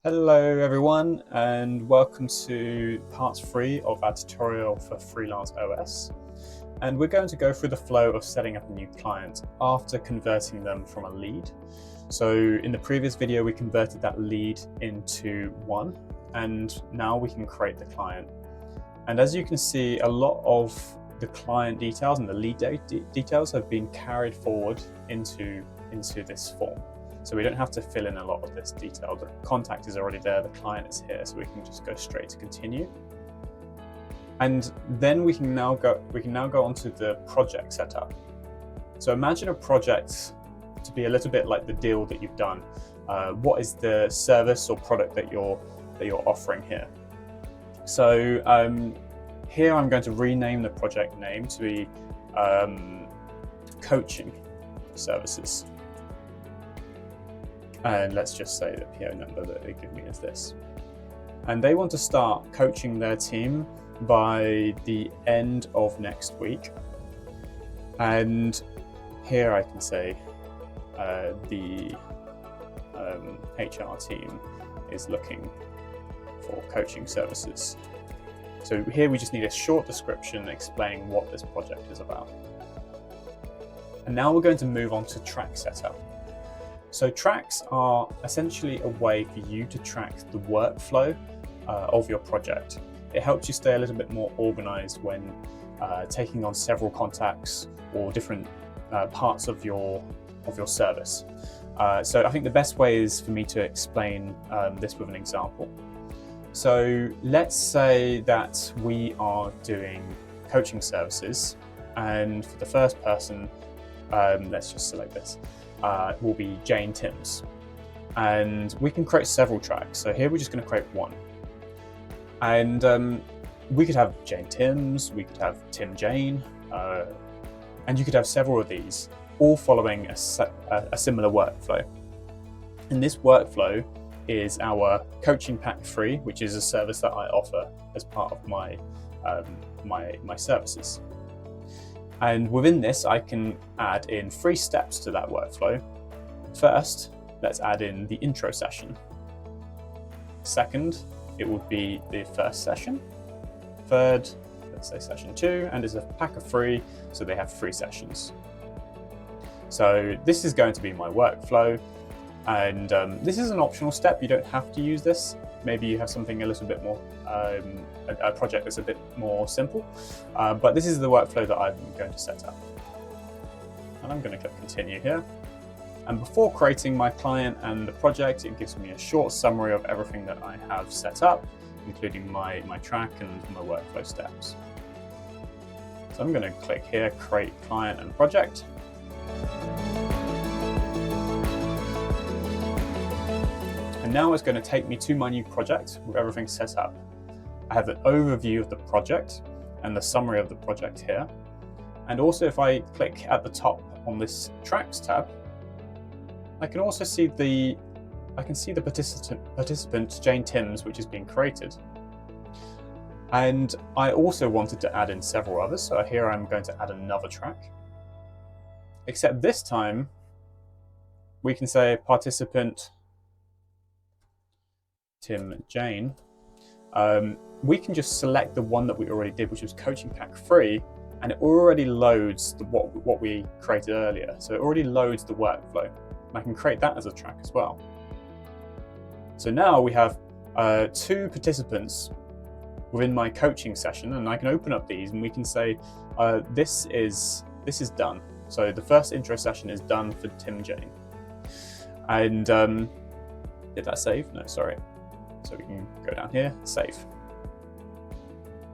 Hello everyone, and welcome to part 3 of our tutorial for FreelanceOS. And we're going to go through the flow of setting up a new client after converting them from a lead. So in the previous video we converted that lead into one, and now we can create the client. And as you can see, a lot of the client details and the lead details have been carried forward into this form. So we don't have to fill in a lot of this detail. The contact is already there, the client is here, so we can just go straight to continue. And then we can now go onto the project setup. So imagine a project to be a little bit like the deal that you've done. What is the service or product that you're offering here? So here I'm going to rename the project name to be coaching services. And let's just say the PO number that they give me is this. And they want to start coaching their team by the end of next week. And here I can say the HR team is looking for coaching services. So here we just need a short description explaining what this project is about. And now we're going to move on to track setup. So tracks are essentially a way for you to track the workflow of your project. It helps you stay a little bit more organized when taking on several contacts or different parts of your service. So I think the best way is for me to explain this with an example. So let's say that we are doing coaching services, and for the first person, let's just select this. Will be Jane Timms, and we can create several tracks. So here we're just going to create one, and we could have Jane Timms, we could have Tim Jane, and you could have several of these, all following a similar workflow. And this workflow is our Coaching Pack Free, which is a service that I offer as part of my my services. And within this, I can add in 3 steps to that workflow. First, let's add in the intro session. Second, it would be the first session. Third, let's say session 2, and it's a pack of 3, so they have 3 sessions. So this is going to be my workflow, and this is an optional step. You don't have to use this. Maybe you have something a little bit more, a project that's a bit more simple, but this is the workflow that I'm going to set up. And I'm going to click continue here. And before creating my client and the project, it gives me a short summary of everything that I have set up, including my track and my workflow steps. So I'm going to click here, create client and project. And now it's going to take me to my new project with everything set up. I have an overview of the project and the summary of the project here. And also if I click at the top on this Tracks tab, I can also see the participant Jane Timms, which is being created. And I also wanted to add in several others, so here I'm going to add another track. Except this time we can say participant Tim Jane. We can just select the one that we already did, which was Coaching Pack Free, and it already loads what we created earlier. So it already loads the workflow. And I can create that as a track as well. So now we have 2 participants within my coaching session, and I can open up these and we can say this is done. So the first intro session is done for Tim Jane. And did that save? No, sorry. So we can go down here, save.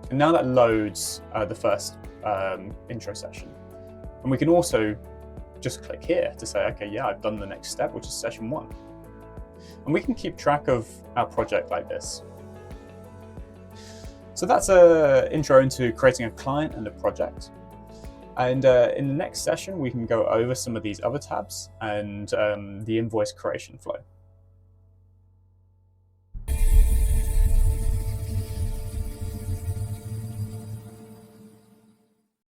And now that loads the first intro session. And we can also just click here to say, okay, yeah, I've done the next step, which is session 1. And we can keep track of our project like this. So that's an intro into creating a client and a project. And in the next session, we can go over some of these other tabs and the invoice creation flow.